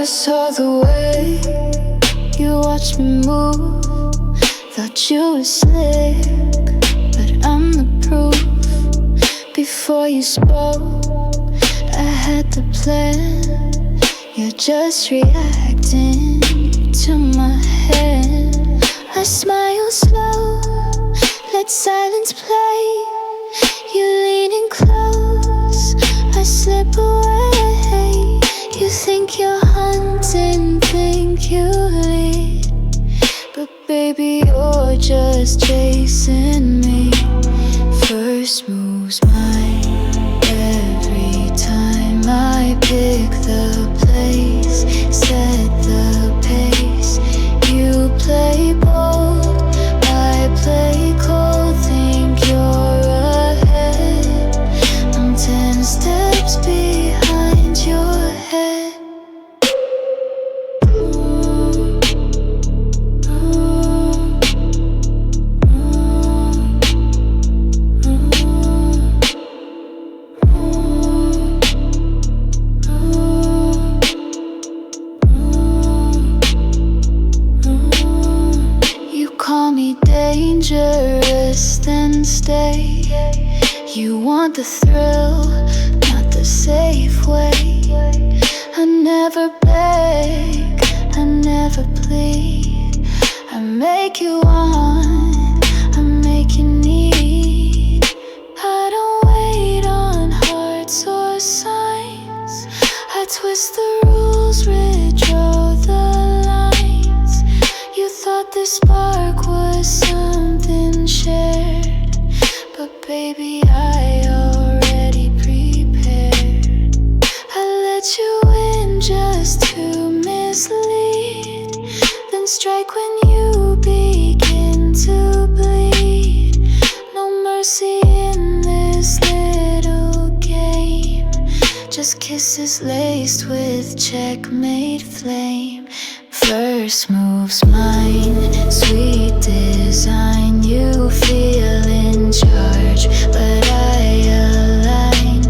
I saw the way you watched me move. Thought you were slick, but I'm the proof. Before you spoke, I had the plan. You're just reacting to my head. I smile slow, let silence play. You're leaning close, I slip away. You think you're hunting, think you lead, but baby, you're just chasing me. First move's mine. Every time I pick the place, set the pace. You play bold, I play cold. Think you're ahead, I'm 10 steps behind your head. Dangerous, then stay. You want the thrill, not the safe way. I never beg, I never plead. I make you want, I make you need. I don't wait on hearts or signs. I twist the rules, redraw the lines. You thought this spark was something shared, but baby, I already prepared. I let you in just to mislead, then strike when you begin to bleed. No mercy in this little game, just kisses laced with checkmate flame. First move's mine, sweet design. You feel in charge, but I align.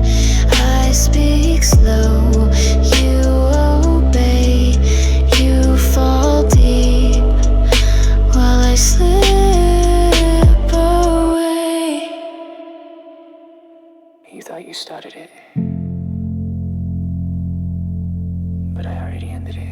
I speak slow, you obey. You fall deep while I slip away. You thought you started it, but I already ended it.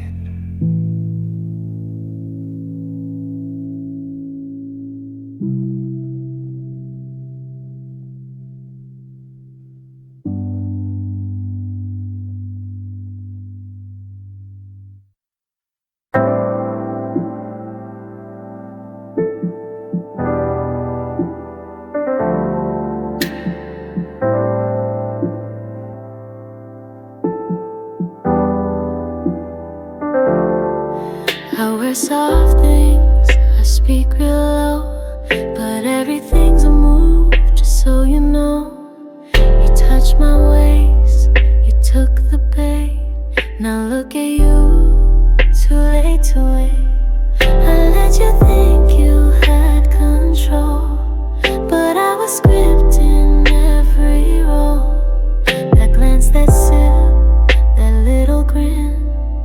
I wear soft things, I speak real low, but everything's a move, just so you know. You touched my waist, you took the bait. Now look at you, too late to wait. I let you think you had control, but I was scripting every role. That glance, that sip, that little grin.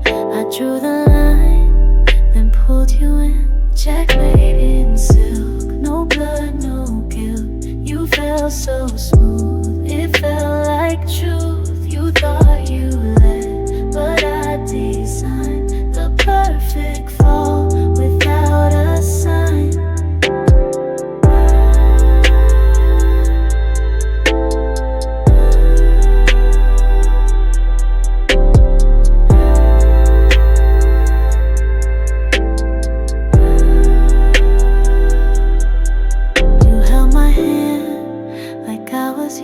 I drew the line, then pulled you in. Checkmate in silk, no blood, no guilt. You felt so smooth, it felt like truth. You thought you led, but I designed the perfect fall without a sign.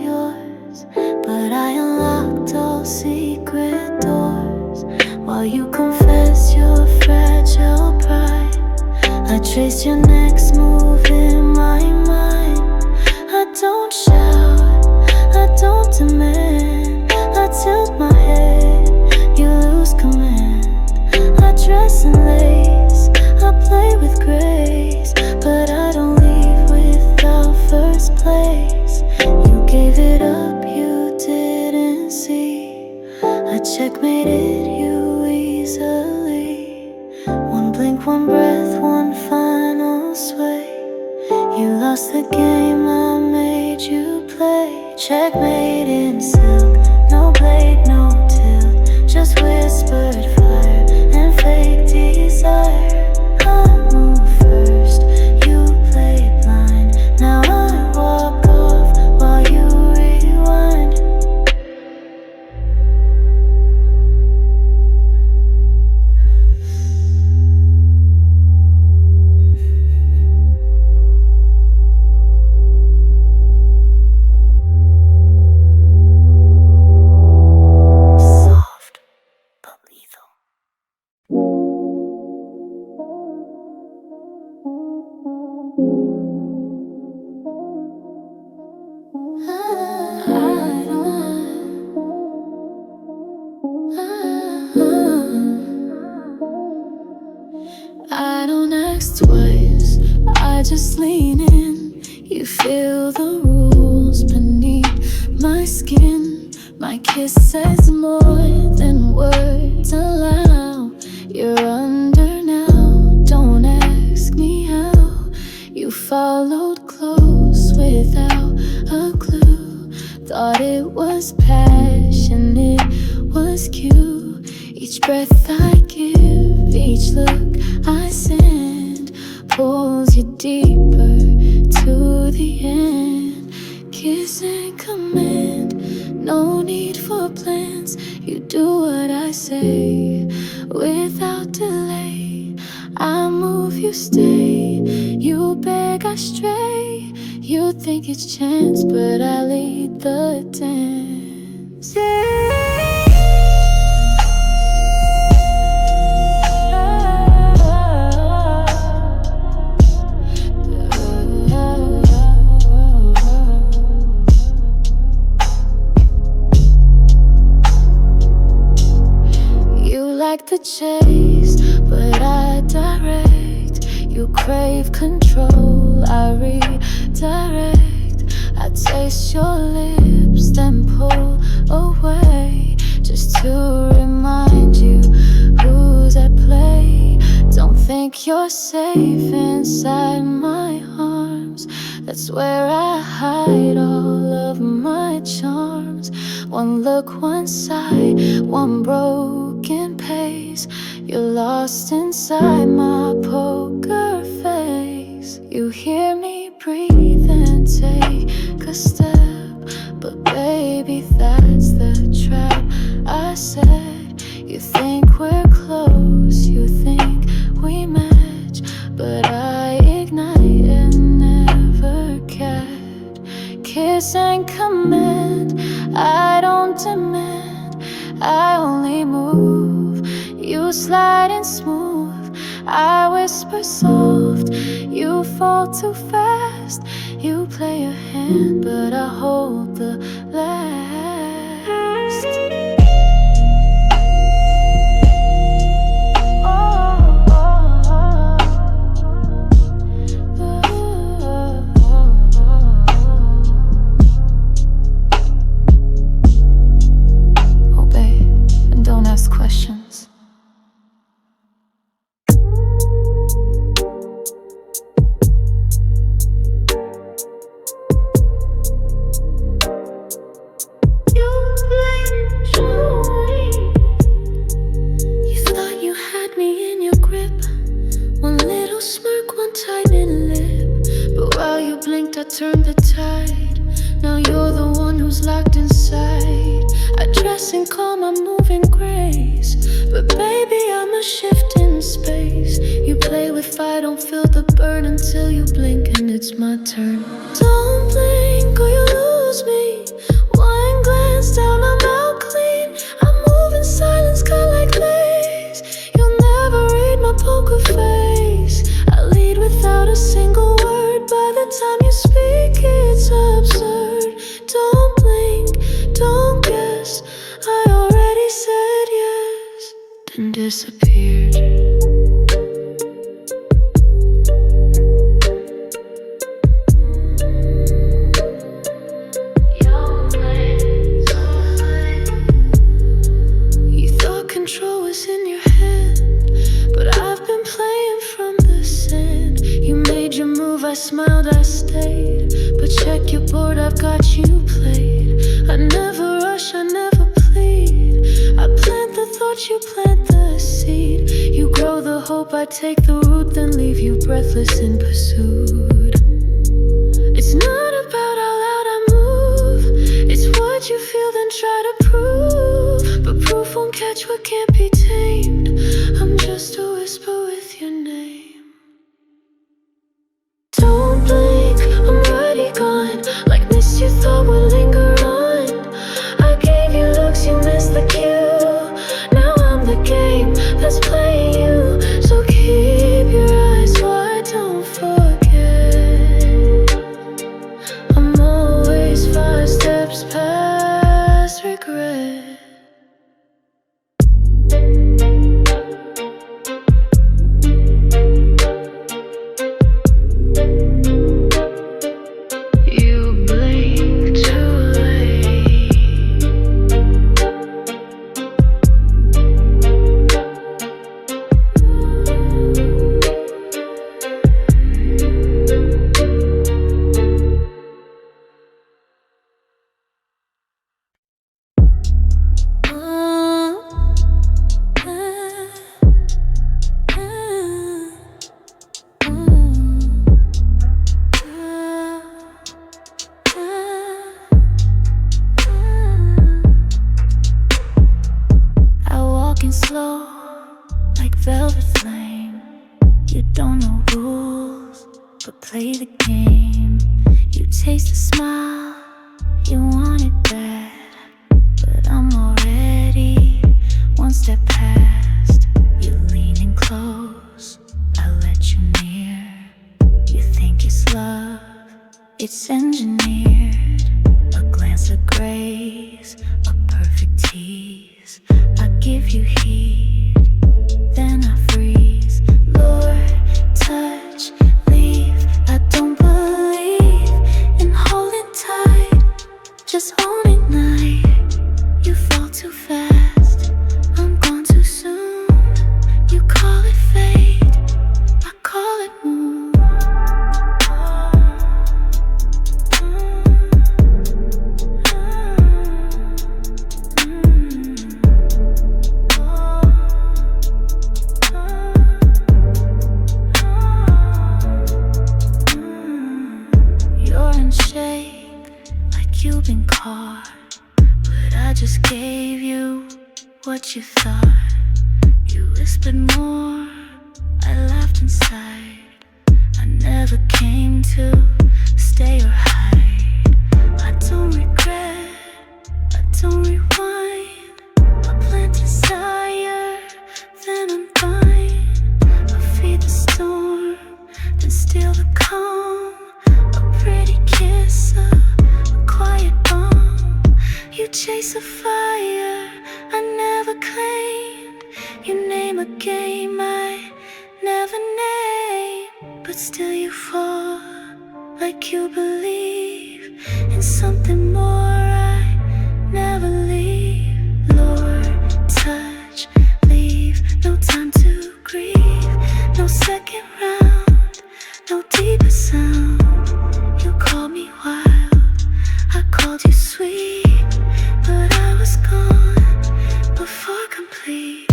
Yours, but I unlocked all secret doors. While you confess your fragile pride, I traced your next move in my mind. I don't shout, I don't demand. I tilt my head, you lose command. I dress in lace, I play with grace, but I don't leave without first place. You gave it up, you didn't see. I checkmated you easily. easily. One blink, one breath, one final sway. You lost the game I made you play. Checkmate in silk, no blade, no tilt, just whispered fire and fake desire. I move first, you play blind. Now I walk off while you rewind. Soft but lethal. I don't ask twice, I just lean in. You feel the rules beneath my skin. My kiss says more than words allow. You're under now, don't ask me how. You followed close without a clue. Thought it was passion, it was cue. Each breath I give, each look I send pulls you deeper to the end. Kiss and command, no need for plans. You do what I say without delay. I move, you stay. You beg, I stray. You think it's chance, but I lead the dance. Like the chase, but I direct. You crave control, I redirect. I taste your lips, then pull away, just to remind you who's at play. Don't think you're safe inside my arms. That's where I hide all of my charms. One look, one sigh, one broken pace. You're lost inside my poker face. You hear me breathe and take a step, but baby, that's the trap. I said, you think we're close, you think we match, but I ignite and never catch. Kiss and command, I don't demand, I only move. You slide in smooth, I whisper soft. You fall too fast, you play a hand, but I hold the last. Questions. You thought you had me in your grip. One little smirk, one tiny lip. But while you blinked, I turned the tide. Now you're the one who's locked inside. I dress in calm, I'm moving grace, but baby, I'm a shift in space. You play with fire, don't feel the burn until you blink and it's my turn. Don't blink or you lose me. One glance down, I'm out clean. I move in silence, cut like lace. You'll never read my poker face. I lead without a single word. By the time you speak, it's absurd. Don't blink, don't guess. I already said yes, then disappeared. You thought control was in your head. watch you plant the seed. You grow the hope, I take the root, then leave you breathless in pursuit. It's not about how loud I move, it's what you feel, then try to prove. But proof won't catch what can't be tamed. I'm just a whisper with your name. Don't blink, I'm already gone. Like mist you thought would linger on. I gave you looks, you missed the cue. Now I'm the game that's playing you. So keep your eyes wide, don't forget. I'm always 5 steps past regret. You blink too late. I walk in slow, like velvet flame. You don't know rules, but play the game. You taste the smile, you want it bad, but I'm already 1 step past. You lean in close, I let you near. You think it's love, it's engineered. A glance of grace, a perfect tease. I give you heat, then I freeze. Lord, touch, leave. I don't believe in holding tight. Just hold me night. You fall too fast, I'm gone too soon. You call it fate, I call it moon. You're in shape, like you've been caught, but I just gave you what you thought. You whispered more, I laughed inside. I never came to stay or hide. I don't regret, I don't rewind. I plant desire, then unbind. I feed the storm, then steal the calm. A pretty kiss, a quiet bomb. You chase a fire I never claimed. You name a game I never named. But still you fall, like you believe in something more I never leave. Lord, touch, leave. No time to grieve, no second round, no deeper sound. You called me wild, I called you sweet, but I was gone before complete.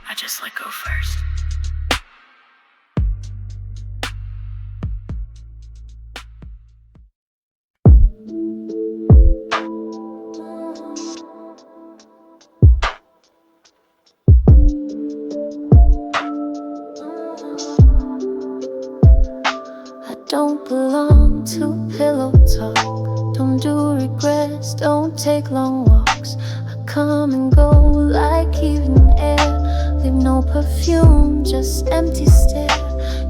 I just let go first. I don't belong to pillow talk. Don't do regrets, don't take long walks. I come and go like evening air. Leave no perfume, just empty stare.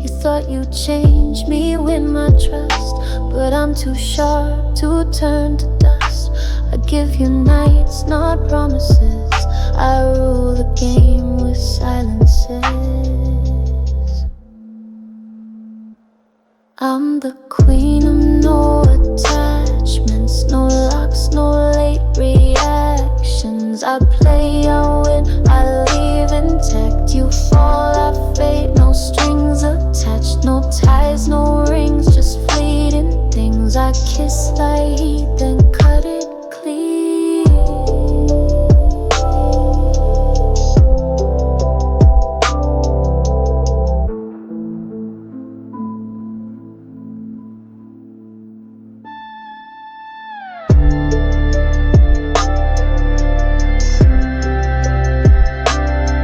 You thought you'd change me, win my trust, but I'm too sharp to turn to dust. I give you nights, not promises. I rule the game with silences. fall, I fade. No strings attached, no ties, no rings, just fleeting things. I kiss like heat, then cut it clean.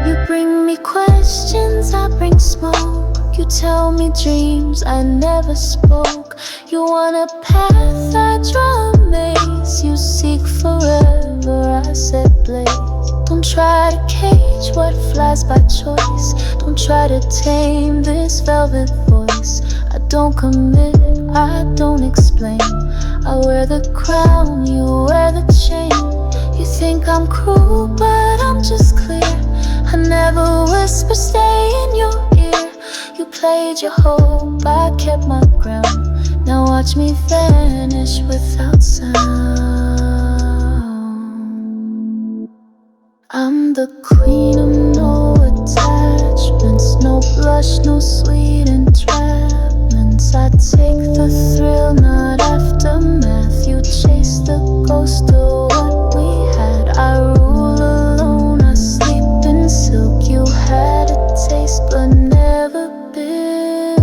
You bring me questions, I bring smoke. You tell me dreams I never spoke. You want a path, I draw a maze. You seek forever, I set blaze. Don't try to cage what flies by choice. Don't try to tame this velvet voice. I don't commit, I don't explain. I wear the crown, you wear the chain. You think I'm cruel, but I'm just clear. I never whisper, stay in your ear. You played your hope, I kept my ground. Now watch me vanish without sound. I'm the queen of no attachments, no blush, no sweet entrapments. I take the thrill, not aftermath. You chase the ghost of what we had. I rule alone, I sleep in silk. You had a taste, but never been.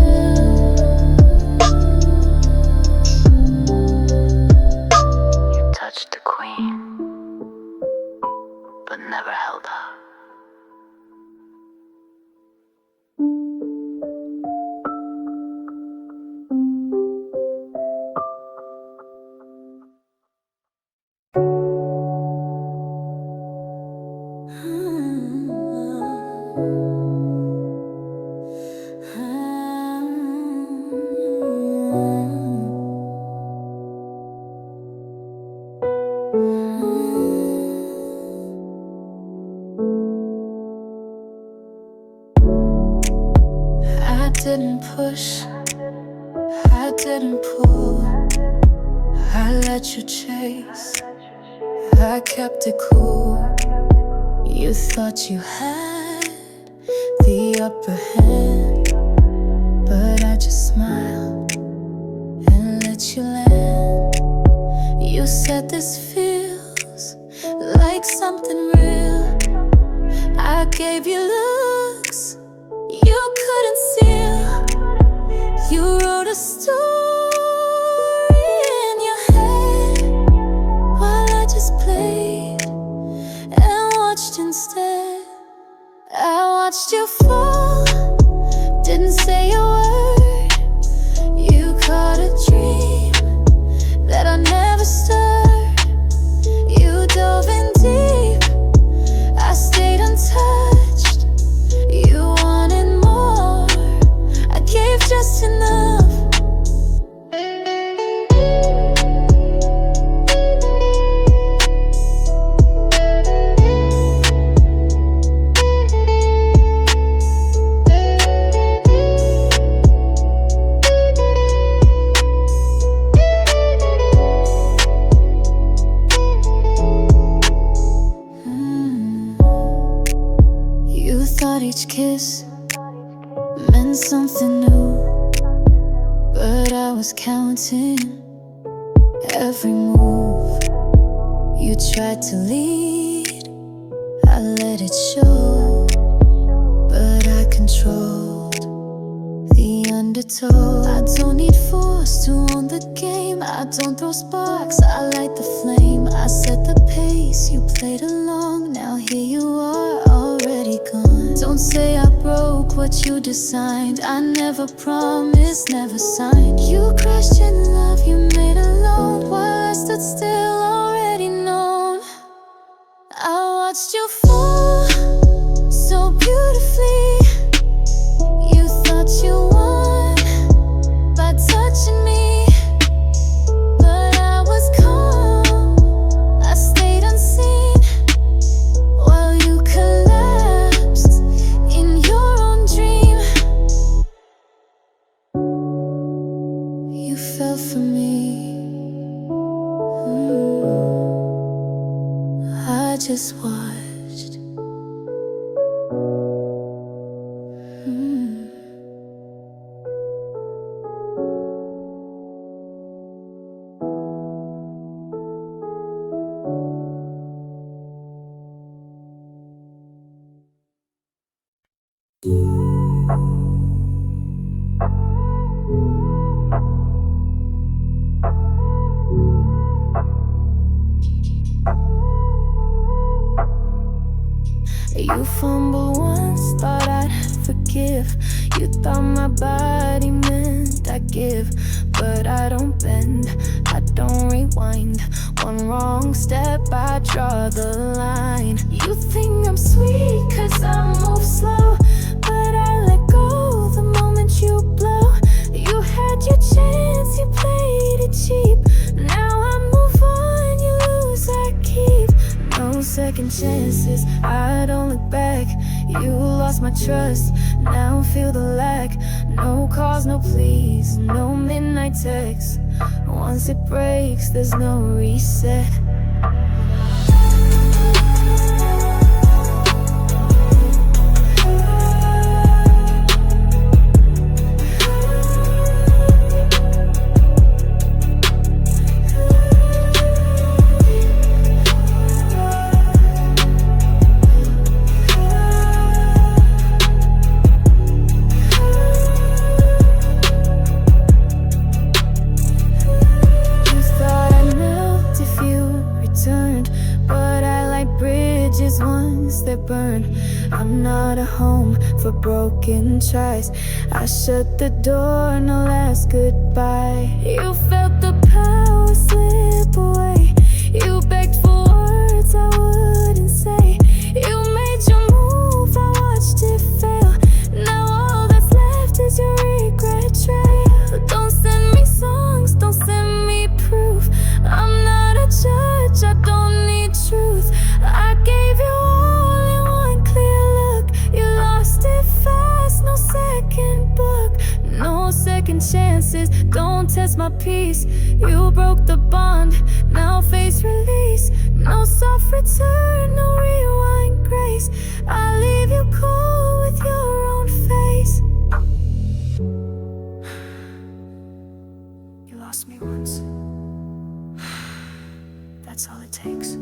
You touched the queen, but never held her. I didn't push, I didn't pull. I let you chase, I kept it cool. You thought you had the upper hand, but I just smiled and let you land. You said this feels like something real. I gave you looks you couldn't seal. You wrote a story in your head while I just played and watched instead. I watched you fall, didn't say a word. You caught a dream that I never stirred. You dove in deep, I stayed untouched. You wanted more, I gave just enough. You thought each kiss meant something new, but I was counting every move. You tried to lead, I let it show, but I controlled the undertow. I don't need force to own the game. I don't throw sparks, I light the flame. I set the pace, you played along. Now here you are, already gone. Don't say I broke what you designed. I never promised, never signed. You crashed in love, you made alone, while I stood still, already known. I watched you fall so beautifully. You thought you won by touching me, but I was calm, I stayed unseen while you collapsed in your own dream. You fell for me, I just watched. You fumbled once, thought I'd forgive. You thought my body meant I give, but I don't bend, I don't rewind. One wrong step, I draw the line. You think I'm sweet cause I move slow, but I let go the moment you blow. You had your chance, you played it cheap. Now I move on, you lose, I keep. No second chances, I don't look back. You lost my trust, now feel the lack. No calls, no pleas, no midnight texts. Once it breaks, there's no reset. I'm not a home for broken tries. I shut the door, no last goodbye. You felt the power slip away. You begged for words I wouldn't say. You made your move, I watched it fail. Now all that's left is your regret trail. Don't send me songs, don't send me proof. I'm not a judge, I don't need truth. I gave you all in one clear look. You lost it fast, no second book. No second chances, don't test my peace. You broke the bond, now face release. No soft return, no rewind grace. I leave you cool with your own face. You lost me once, that's all it takes.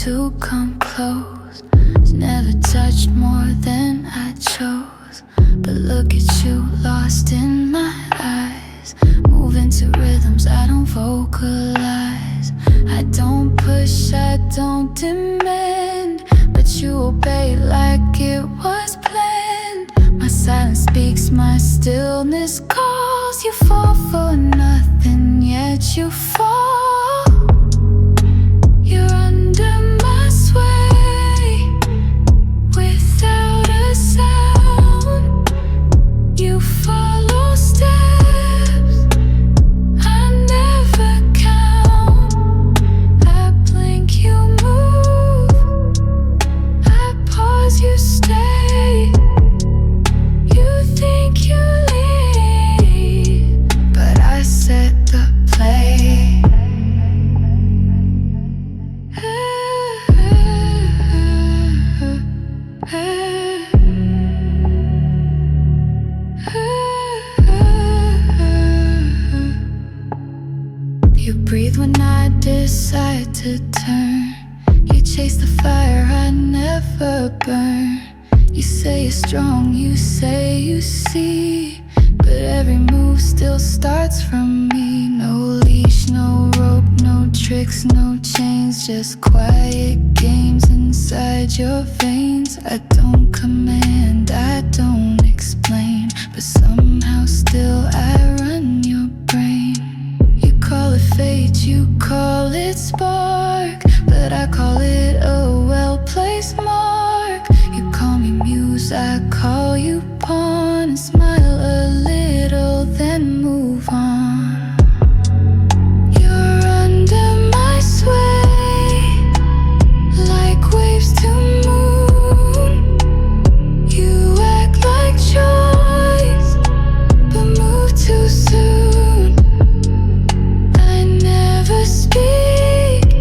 To come close, never touched more than I chose. But look at you, lost in my eyes, moving to rhythms I don't vocalize. I don't push, I don't demand, but you obey like it was planned. My silence speaks, my stillness calls. You fall for nothing, yet you fall. You're under my sway, without a sound. You follow steps I never count. I blink, you move. I pause, you stay. You think you leave, but I set the play. You breathe when I decide to turn. You chase the fire I never burn. You say you're strong, you say you see, but every move still starts from me. No leash, no rope, no tricks, no chains, just quiet games inside your veins. I don't command, I don't explain, but somehow still I run your brain. You call it fate, you call it spark, but I call it a well-placed mark. You call me muse, I call you pawn, and smile a little, then move on. You're under my sway, like waves to moon. You act like choice, but move too soon. I never speak,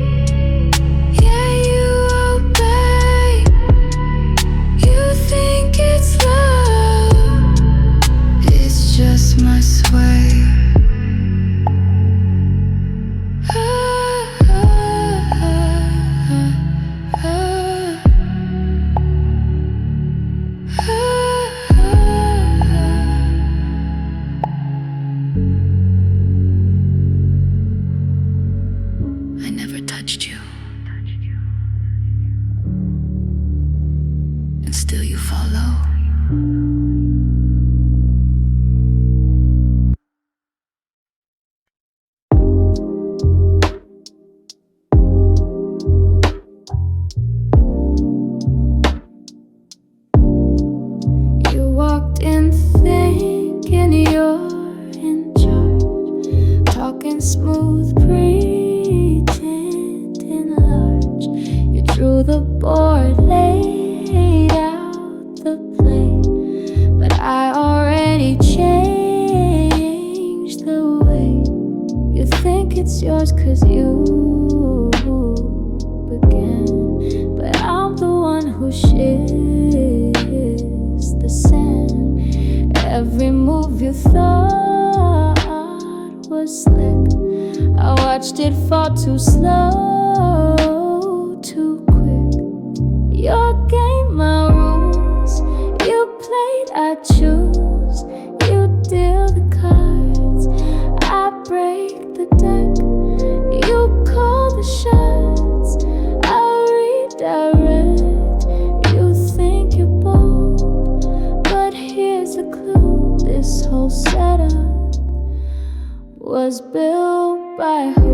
touched you, and still you follow. You walked in thinking you're in charge, talking smooth, pretending large. You drew the board, laid out the play, but I already changed the way you think it's yours, 'cause you began. But I'm the one who shares the sand. Every move you thought was slick, I watched it fall too slow, too quick. Your game, my rules. You played, I choose. You deal the cards, I break the deck. You call the shots, I redirect. You think you're bold, but here's the clue. This whole setup was built by who?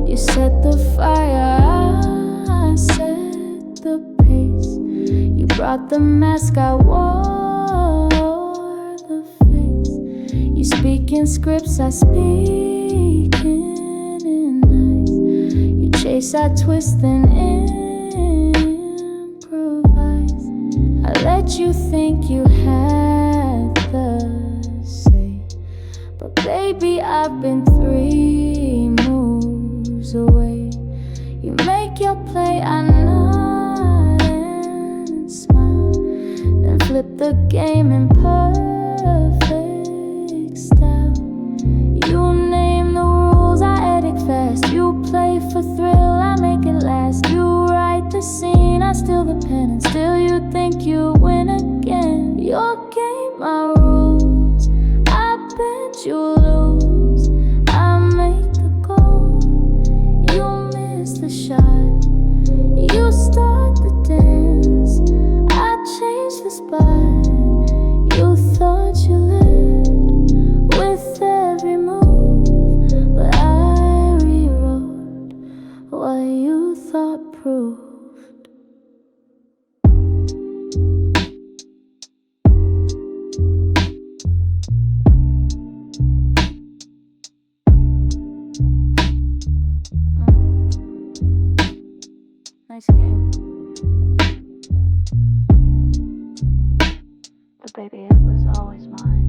You set the fire, I set the pace. You brought the mask, I wore the face. You speak in scripts, I speak in nice. You chase, I twist and improvise. I let you think you had the say, but baby, I've been 3 moves away. You make your play, I nod and smile, then flip the game in perfect style. You name the rules, I edit fast. You play for thrill, I make it last. You write the scene, I steal the pen, and still you think you win again. Your game, my rules. I bet you lose. I make the goal, you miss the shot. You start the dance, I change the spot. You thought you led with every move, but I rewrote what you thought proved. Nice game. But baby, it was always mine.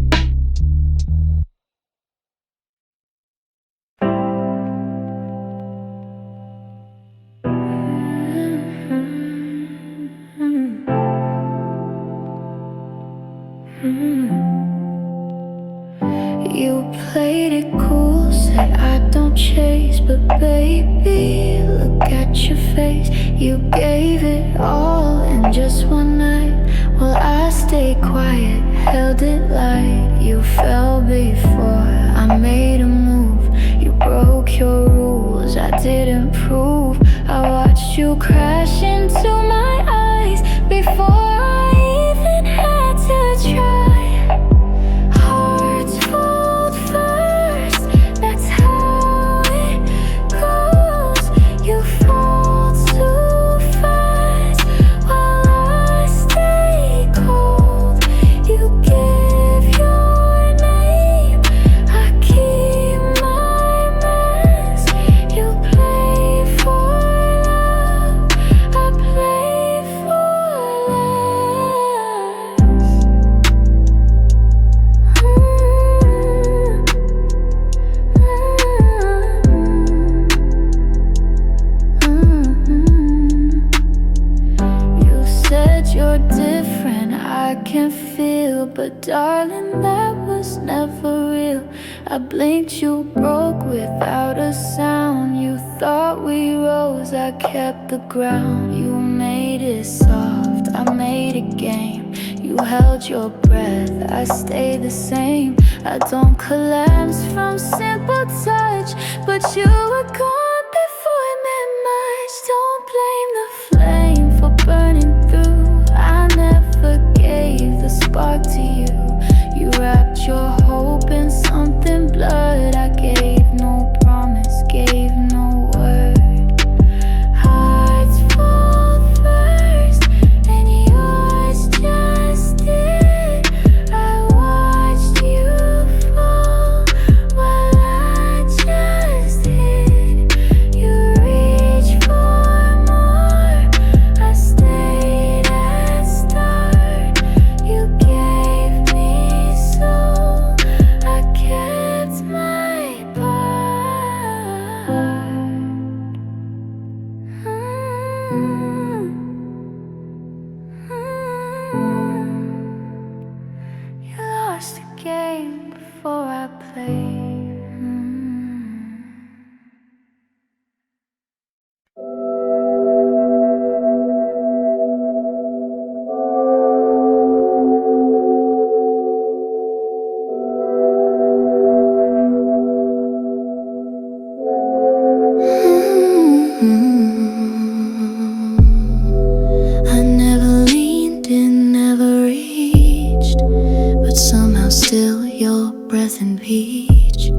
You played it cool, said I don't chase, but baby, look at your face. You gave it all in just one night, while I stayed quiet, held it light. You fell before I made a move. You broke your rules, I didn't prove. I watched you crash into my eyes before I even had to try. Hearts fold first, that's how it goes. You fall too fast while I stay cold. You give your name, I keep my mask. You play for love, I play for love. You said you're different, I can feel, but darling, that was never real. I blinked, you broke without a sound. You thought we rose, I kept the ground. You made it soft, I made it game. You You held your breath, I stay the same. I don't collapse from simple touch, but you were gone before it meant much. Don't blame the flame for burning through. I never gave the spark to you. You wrapped your hope in something blood. I gave no promise, gave no word. Hearts fall first, and yours just did. I watched you fall while I just hid. You reached for more, I stayed at start. You gave me soul, I kept my part. You lost the game before I played. I never leaned in, never reached, but somehow still your breath and peach.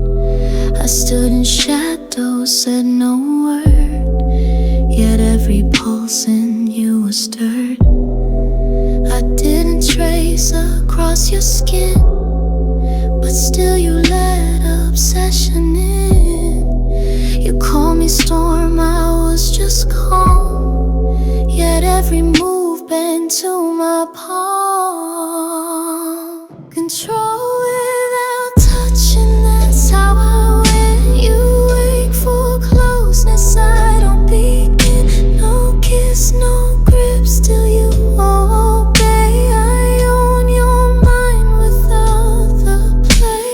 I stood in shadows, said no word, yet every pulse in you was stirred. I didn't trace across your skin, but still you let obsession in. You called me storm, I was just calm, yet every move bent to my palm. Control without touching, that's how I win. You wake for closeness, I don't begin. No kiss, no grip, still you obey. I own your mind without the play.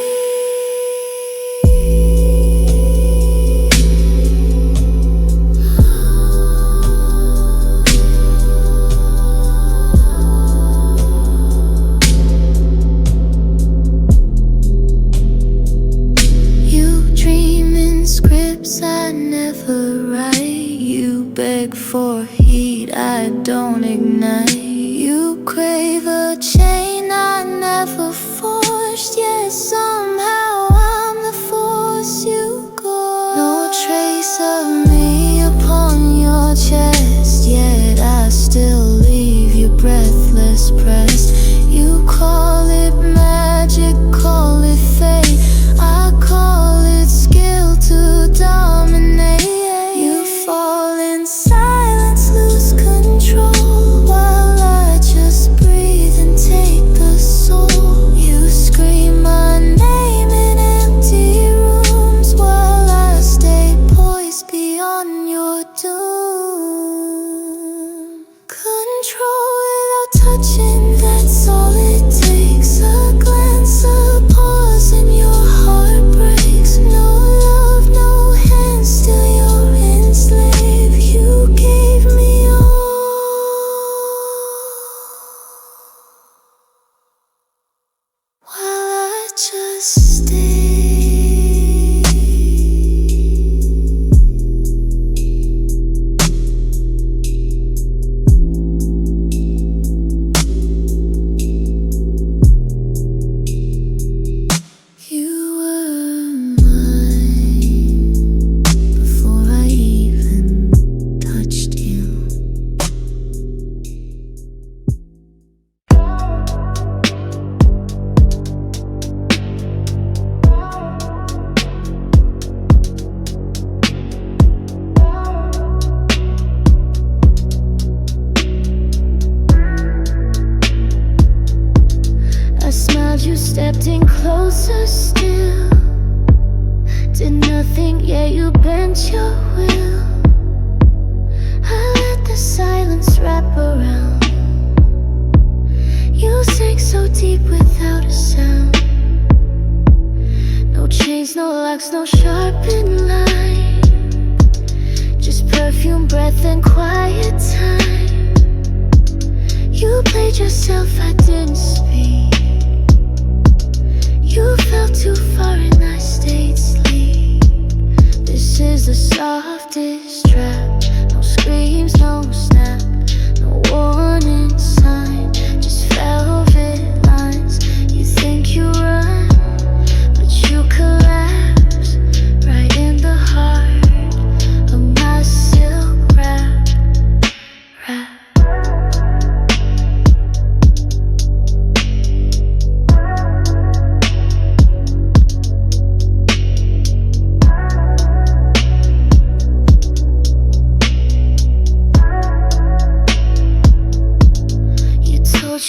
You dream in scripts I never write. You beg for heat I don't ignite. You crave a chain I never forced, yet somehow I'm the force you go. No trace of me upon your chest, yet I still leave you breathless pressed. You call it magic, call it fate, I call it skill to dominate. You fall in silence, lose control, while I just breathe and take the soul. You scream my name in empty rooms, while I stay poised beyond your doom. Control without touching, that's all it takes. A glance, a pause, and your heart breaks. No love, no hands, still you're enslaved. You gave me all, while I just stayed. You were mine before I even touched you. I smiled, you stepped in closer still. Did nothing, yeah, you bent your will. I let the silence wrap around. You sank so deep without a sound. No chains, no locks, no sharpened line, just perfume, breath, and quiet time. You played yourself, I didn't speak. You fell too far and I stayed asleep. This is the softest trap. No screams, no snap, no warning sign, just velvet lines. You think you run, but you collapse right in the heart of my silk wrap.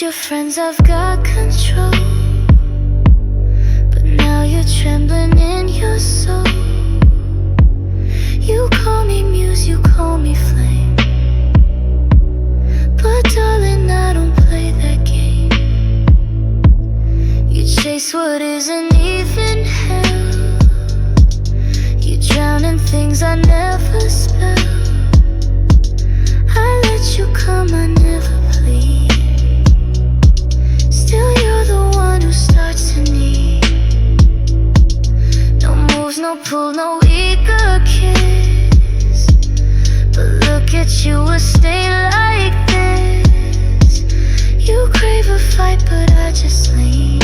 Your friends I've got control, but now you're trembling in your soul. You call me muse, you call me flame, but darling, I don't play that game. You chase what isn't even hell. You drown in things I never spell. I let you come, I never plead. Still you're the one who starts to need. No moves, no pull, no eager kiss. But look at you, a stay like this. You crave a fight, but I just lean.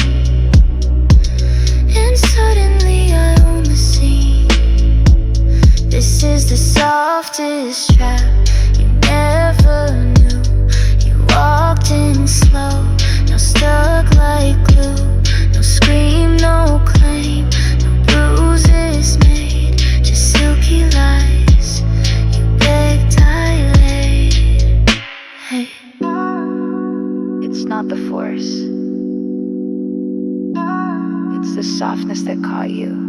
And suddenly I own the scene. This is the softest trap. You never knew. You walked in slow, stuck like glue. No scream, no claim, no bruises made, just silky lies. You begged, I laid. Hey. It's not the force. It's the softness that caught you.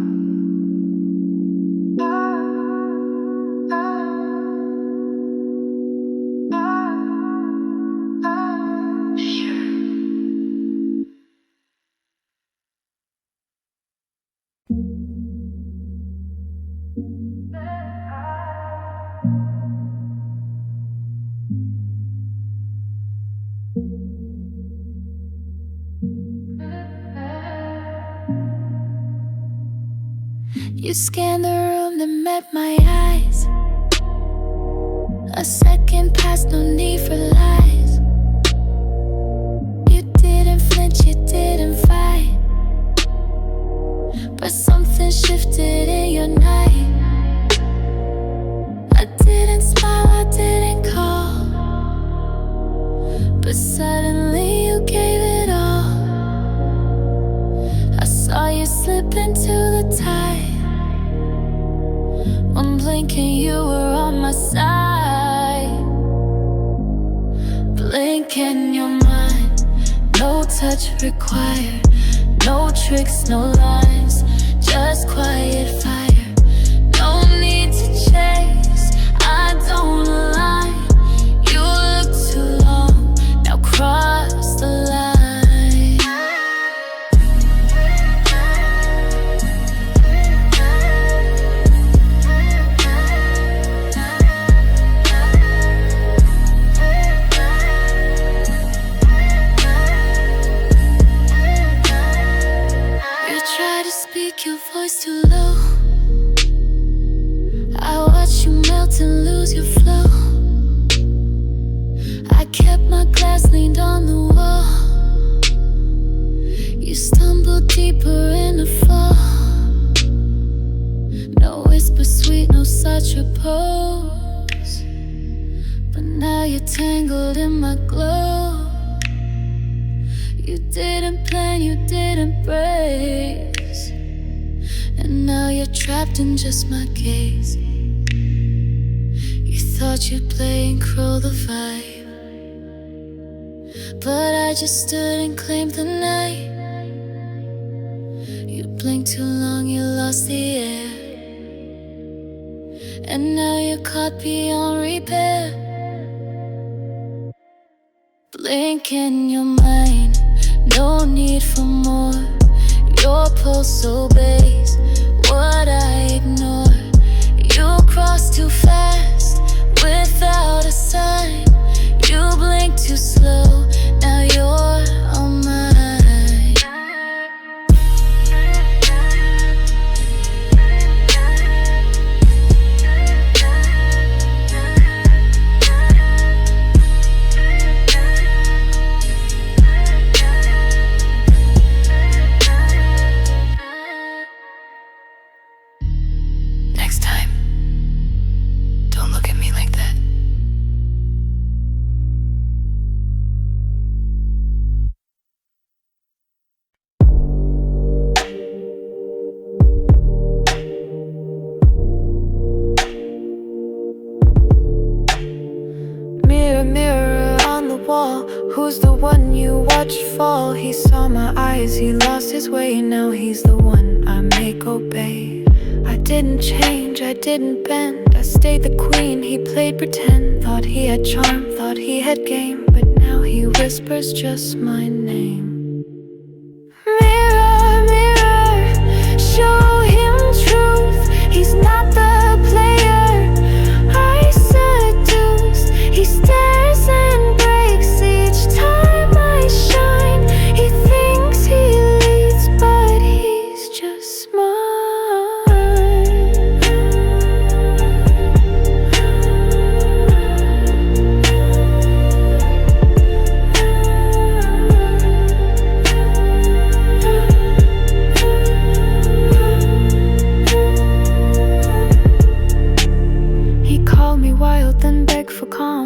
You scanned the room that met my eyes. A second passed, no need for lies. You didn't flinch, you didn't fight, but something shifted in your night. I didn't smile, I didn't call, but suddenly you gave it all. I saw you slip into the tide. One blink and you were on my side. Blink and you're mine. No touch required, no tricks, no lines, just quiet fire. No need to chase, I don't align. You look too long, now cross the line. Your voice too low. I watch you melt and lose your flow. I kept my glass leaned on the wall. You stumbled deeper in the fall. No whisper sweet, no such a pose. But now you're tangled in my glow. You didn't plan, you didn't brace, and now you're trapped in just my gaze. You thought you'd play and curl the vibe, but I just stood and claimed the night. You blinked too long, you lost the air, and now you're caught beyond repair. Blink and you're mine, no need for more. Your pulse obeys what I ignore. You cross too fast without a sign. You blink too slow, was the one you watched fall. He saw my eyes, he lost his way. Now he's the one I make obey. I didn't change, I didn't bend, I stayed the queen, he played pretend. Thought he had charm, thought he had game, but now he whispers just my name. Mirror, mirror, show him truth. He's not the player I seduced. He stares and breaks each time I shine. He thinks he leads, but he's just mine.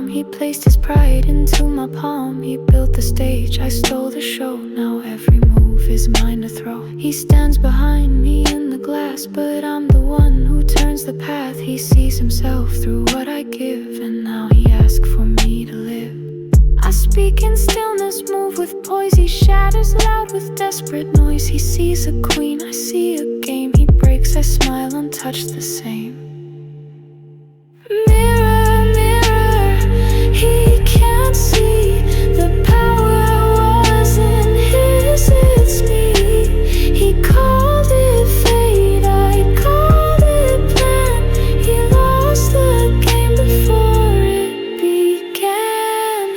He placed his pride into my palm. He built the stage, I stole the show. Now every move is mine to throw. He stands behind me in the glass, but I'm the one who turns the path. He sees himself through what I give, and now he asks for me to live. I speak in stillness, move with poise. He shatters loud with desperate noise. He sees a queen, I see a game. He breaks, I smile, untouched the same. Mirror, mirror, he can't see the power wasn't his, it's me. He called it fate, I called it plan. He lost the game before it began.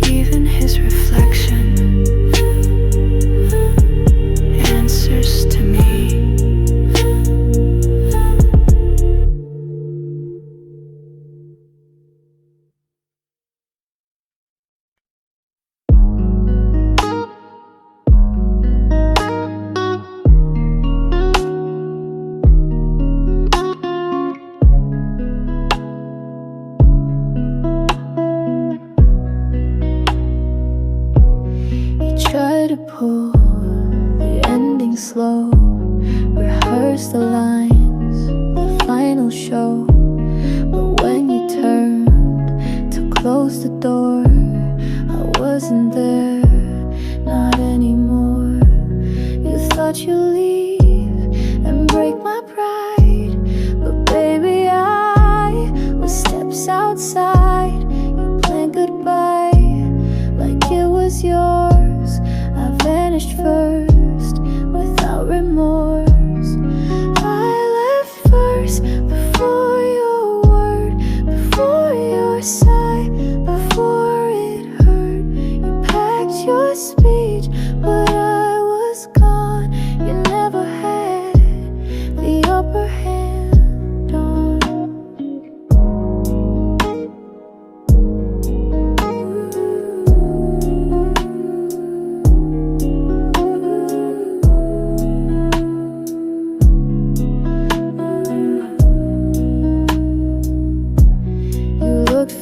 Even his reflection answers to me. You try to pull the ending slow, rehearse the lines, the final show. But when you turned to close the door, I wasn't there, not anymore. You thought you'd leave and break my pride, but baby, I was steps outside. You planned goodbye like it was yours. I vanished first without remorse. I left first before your word, before your sigh, before it hurt. You packed your speech, but I was gone. You never had the upper hand on.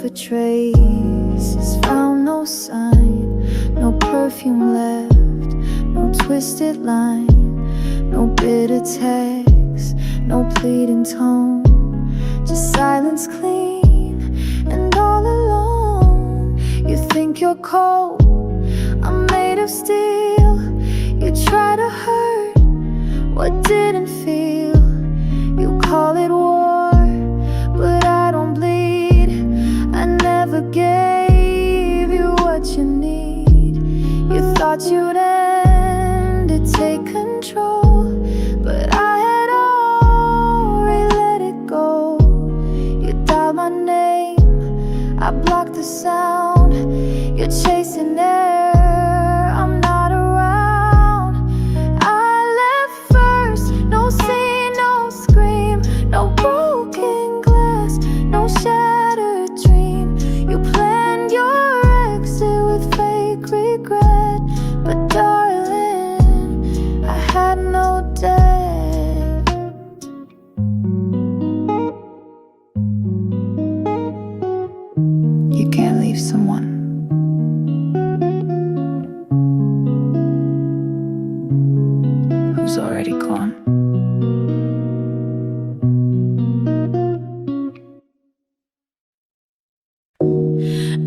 For traces, found no sign, no perfume left, no twisted line, no bitter text, no pleading tone, just silence clean and all alone. You think you're cold, I'm made of steel. You try to hurt what didn't feel. You call it war, but I don't bleed. I never gave you what you need. You thought you'd end it, take control, but I had already let it go. You dialed my name, I blocked the sound. You're chasing air, I'm not around. I left first, no scene, no scream, no broken glass, no shattered dream. You planned your exit with fake regret, but darling, I had no debt. You can't leave someone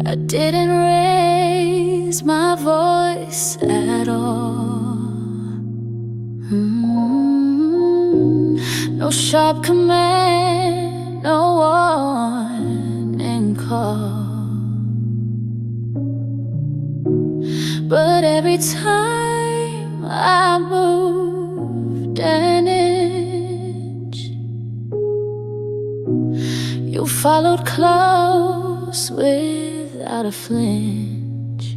I didn't raise my voice at all. No sharp command, no warning call. But every time I moved an inch, you followed close without a flinch.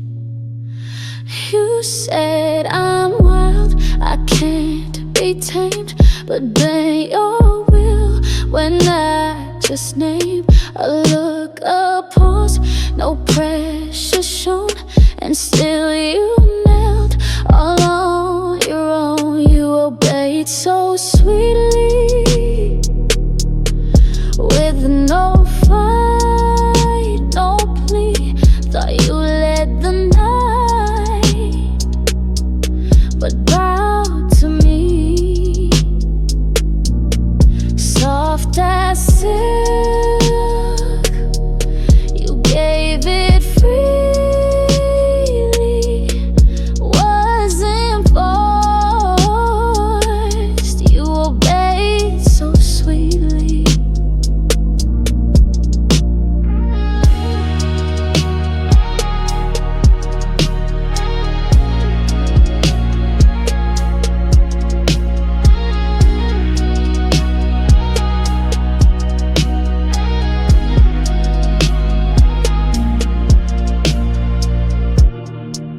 You said I'm wild, I can't be tamed, but bend your will when I just name a look, a pause, no pressure shown, and still you knelt all on your own. You obeyed so sweetly, with no fight, no plea. Thought you led the night, but bowed to me. Soft as silk, you gave it freely. Wasn't forced, you obeyed so sweetly.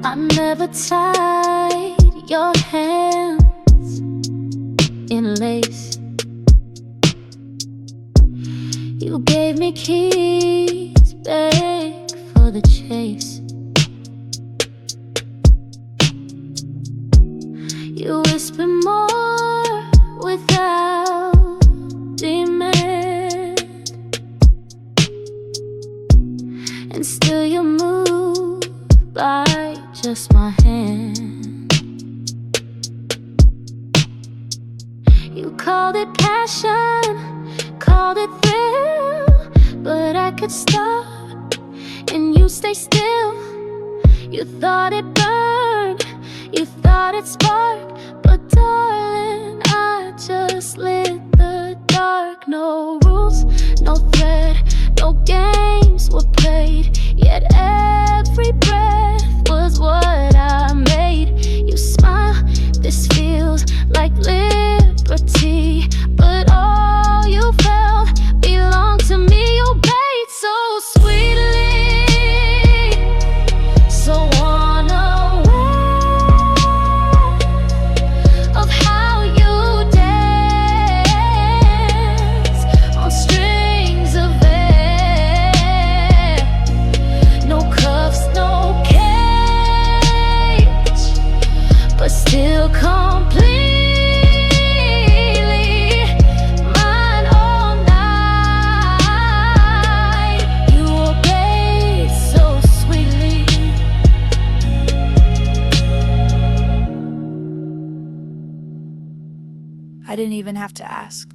I never tied your hands in lace. You gave me keys, back for the chase. You whisper more without demand, and still you move by just my hand. You called it passion, called it thrill, but I could stop and you stay still. You thought it burned, you thought it sparked, but darling, I just lit the dark. No rules, no threat, no games were played, yet every breath was what I made. You smile, this feels like liberty, but all you felt belonged to me. You obeyed so sweetly, so unaware of how you dance on strings of air. No cuffs, no cage, but still completely mine all night. You obeyed so sweetly. I didn't even have to ask.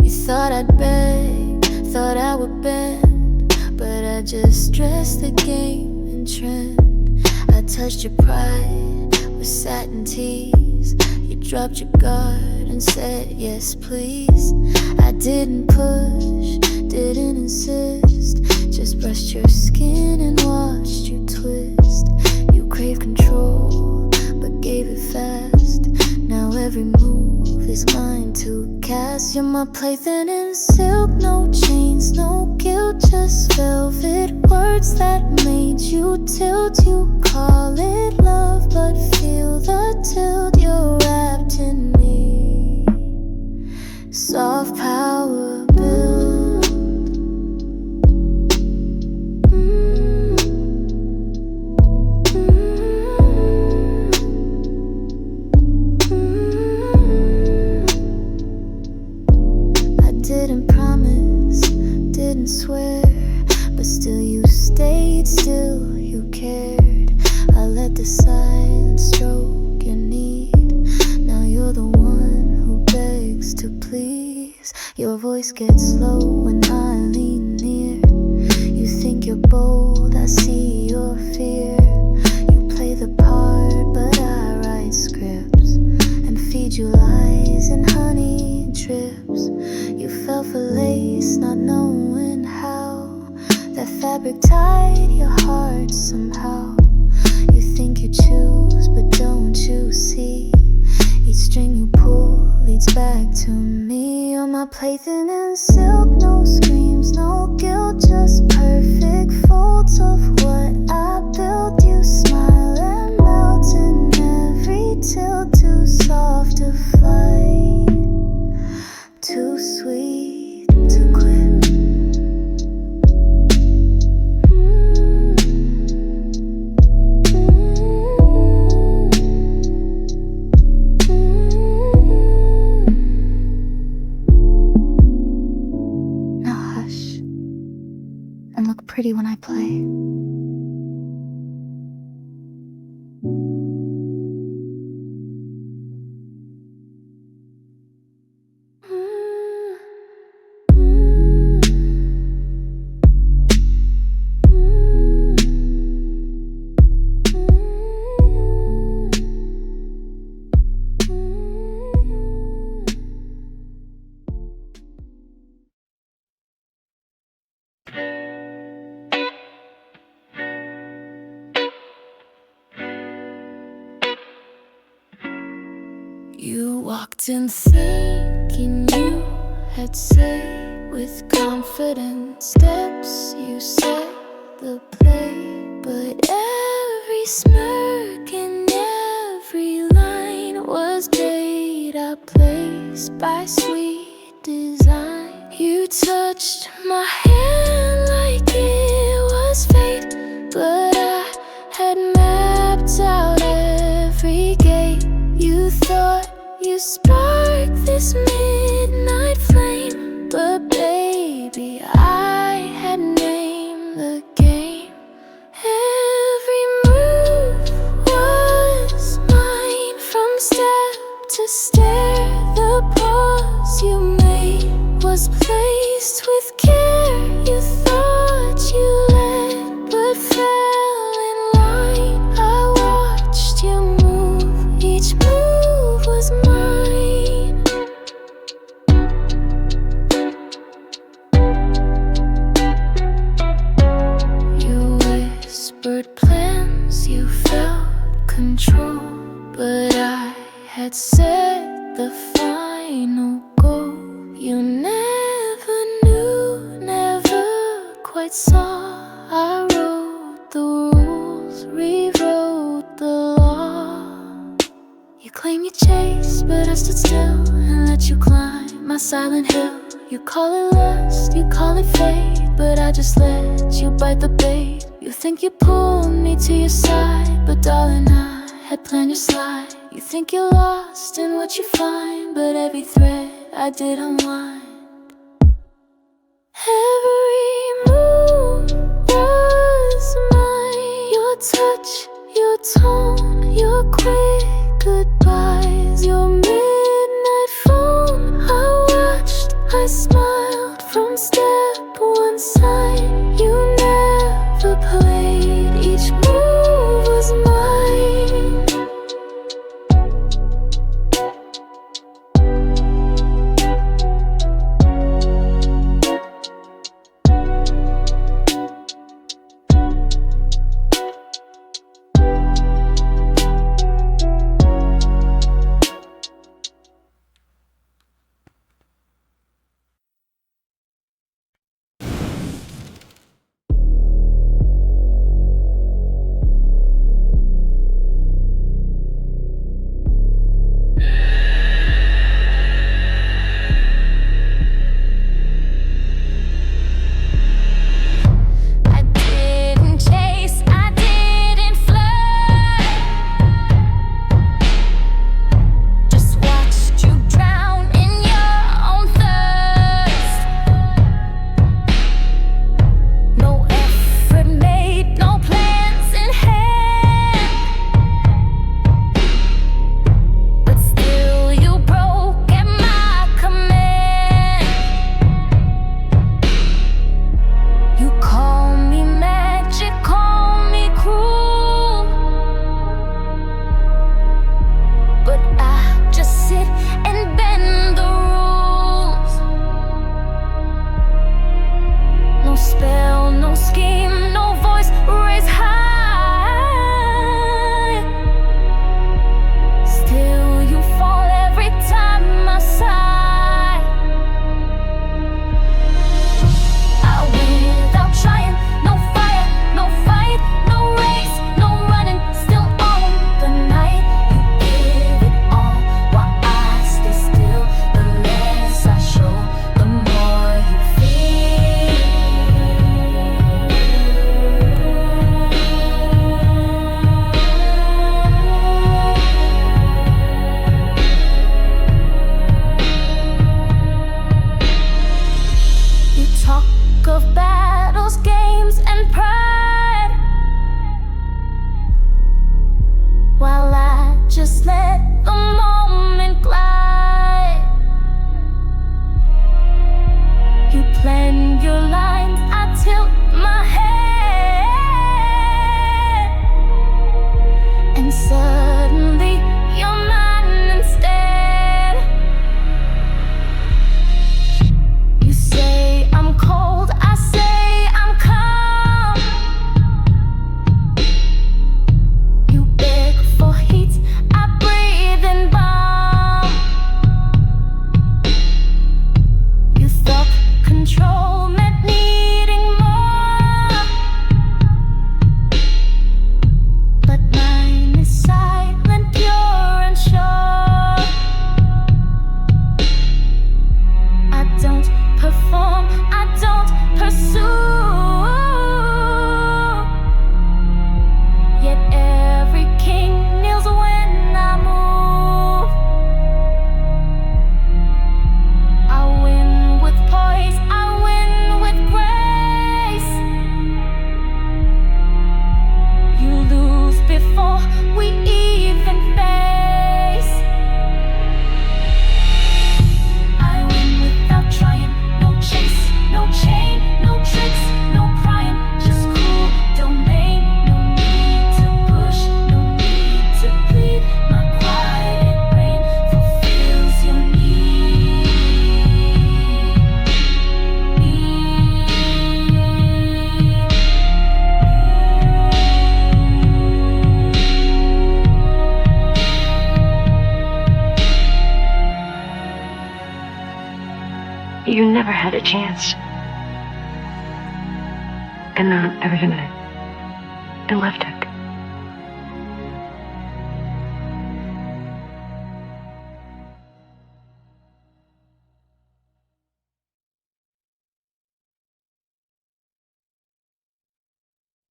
You thought I'd beg, thought I would bend, but I just dressed the game in trend. I touched your pride with satin tease. You dropped your guard and said yes please. I didn't push, didn't insist, just brushed your skin and watched you twist. You craved control, but gave it fast. Now every move is mine to cast. You're my plaything in silk, no chains, no guilt, just velvet words that made you tilt. You call it love, but feel the tilt. You're wrapped in me, soft power build. Mm. Mm. tried to silence stroke your need. Now you're the one who begs to please. Your voice gets low when I lean near. You think you're bold, I see your fear. You play the part, but I write scripts and feed you lies and honey drips. You fell for lace, not knowing how. That fabric tied your heart somehow. You think you choose, but don't you see? Each string you pull leads back to me. You're my plaything in silk, no screams, no guilt, just perfect folds of what I built. You smile and melt in every tilt, too soft to fight, too sweet to quit. And look pretty when I play. You walked in thinking you had say with confident steps. You set the play, but every smirk and every line was bait. I placed by sweet design. You touched my hand like it was fate, but I had mapped out every gate. You thought you sparked this midnight flame, but baby, I had named the game. Every move was mine, from step to stair. The pause you made was placed with care. You thought you led, but fell in line. I watched you move, each move was mine. You whispered plans, you felt control, but I had set the final goal. You never knew, never quite saw. I wrote the rules, rewrote the law. You claim you chased, but I stood still and let you climb my silent hill. You call it lust, you call it fate, but I just let you bite the bait. You think you pulled me to your side, but darling, I had planned your slide. You think you're lost in what you find, but every thread I did unwind. Every move was mine. Your touch, your tone, your quick goodbyes, your midnight phone. I watched, I smiled from step one side. You never played, each move was mine. just let the moment glide. You plan your lines, I tilt my head, and suddenly you're mine instead. You say I'm cold, I say I'm calm. You beg for heat, I breathe in balm. You thought control meant needing more, but mine is silent, pure and sure. I don't perform, I don't pursue, yet every king kneels when I move. I win with poise, I win with grace. You lose before we even face. I win without trying, no chase, no chain, no tricks, no prying, just cool domain. No need to push, no need to plead. My quiet reign fulfills your need. You never had a chance. And now everything I left it.